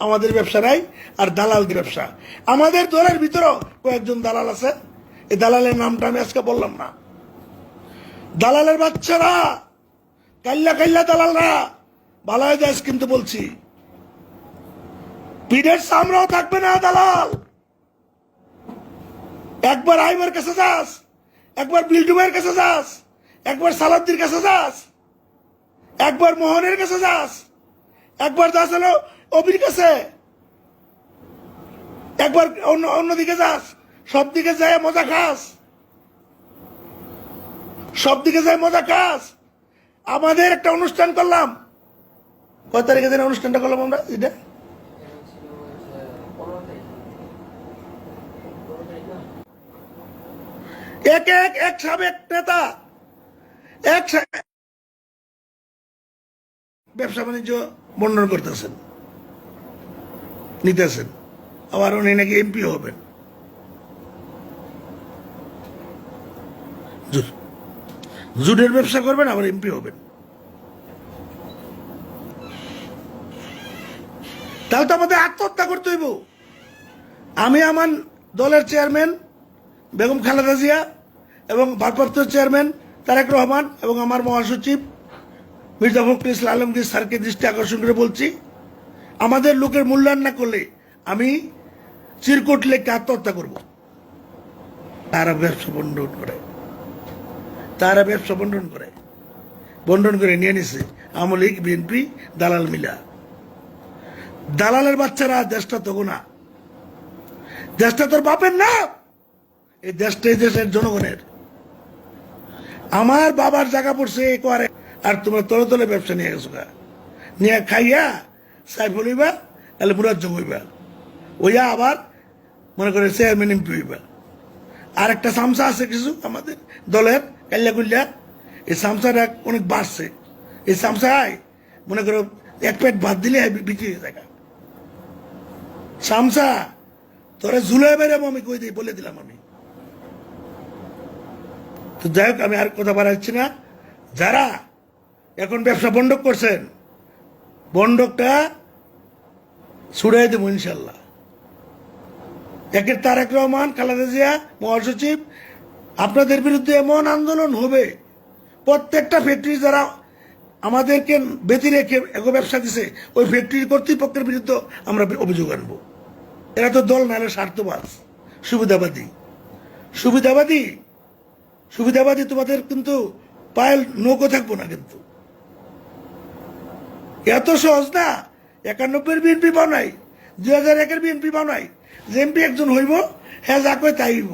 আমাদের ব্যবসা নাই, আর দালালদের ব্যবসা। আমাদের দলের ভিতরেও কয়েকজন দালাল আছে, এই দালালের নামটা আমি আজকে বললাম না। দালালের বাচ্চারা, কাল্লা কাল্লা দালালরা ভালো হয়ে যাস, কিন্তু বলছি পিঠের সামরাও থাকবে না দালাল। একবার আইমের কাছে যাস, একবার বিল্ডুমের কাছে যাস, একবার সালাদ্দির কাছে যাস, একবার মোহনের কাছে যাস, একবার যাস হলো অবির কাছে, একবার অন্যদিকে যাস, সব দিকে যায় মজা খাস, সব দিকে যায় মজা খাস। আমাদের একটা অনুষ্ঠান করলাম, কয় তারিখে দিন অনুষ্ঠানটা করলাম আমরা, এটা এক এক এক সাবেক নেতা, এক ব্যবসা বাণিজ্য বন্টন করতেছেন, নিতেছেন, আবার উনি নাকি এমপি হবেন। জুটের ব্যবসা করবেন, আবার এমপি হবেন। তাহলে তো আমাদের আত্মহত্যা করতে হইব। আমি আমার দলের চেয়ারম্যান বেগম খালেদা জিয়া এবং ভারপ্রাপ্ত চেয়ারম্যান তারেক রহমান এবং আমার মহাসচিব মির্জা ফখরুল ইসলাম আলমগীর স্যারকে দৃষ্টি আকর্ষণ করে বলছি, আমাদের লোকের মূল্যায়ন না করলে আমি চিরকুট লেখকে আত্মহত্যা করব। তারা ব্যবসা বন্টন করে, তারা ব্যবসা বন্টন করে নিয়ে নিছে আওয়ামী লীগ, বিএনপি, দালাল মিলা। দালালের বাচ্চারা, দেশটা তো না, দেশটা তোর বাপের না, এই দেশটা এই দেশের জনগণের। আমার বাবার জায়গা পড়ছে করে, আর তোমরা তলে তলে ব্যবসা নিয়ে গেছো, নিয়ে খাইয়া সাইফুল হইবা, তাহলে মুরাজ্জম হইবা, ওইয়া আবার মনে করে চেয়ারম্যান এমপি হইবা। আর একটা সামসা আছে কিছু আমাদের দলের কাল্লা কুল্লা, এই সামসাটা অনেক বাড়ছে। এই সামসায় মনে করো এক প্লেট ভাত দিলে বিক্রি হয়ে যায়। সামসা তোরা ঝুলে বেরাবো, আমি কই দিই, বলে দিলাম আমি। তো যাই হোক, আমি আর কথা বাড়াচ্ছি না। যারা এখন ব্যবসা বন্ধক করছেন, বন্ধকটা ছুড়াই দেবো ইনশাল্লাহ। একের তারেক রহমান, খালেদা জিয়া, মহাসচিব, আপনাদের বিরুদ্ধে এমন আন্দোলন হবে। প্রত্যেকটা ফ্যাক্টরি যারা আমাদেরকে বেঁধে রেখে এগো ব্যবসা দিছে, ওই ফ্যাক্টরি কর্তৃপক্ষের বিরুদ্ধে আমরা অভিযোগ আনবো। এরা তো দল নাহলে স্বার্থবাদ, সুবিধাবাদী। সুবিধাবাদী সুবিধাবাদী তোমাদের কিন্তু পায়েল নৌকো থাকবো না। কিন্তু এত সহজ না। 91 বিএনপি বানাই, 2001 বিএনপি বানাই, যে এমপি একজন হইব, হ্যাঁ যা কয় তাই হইব।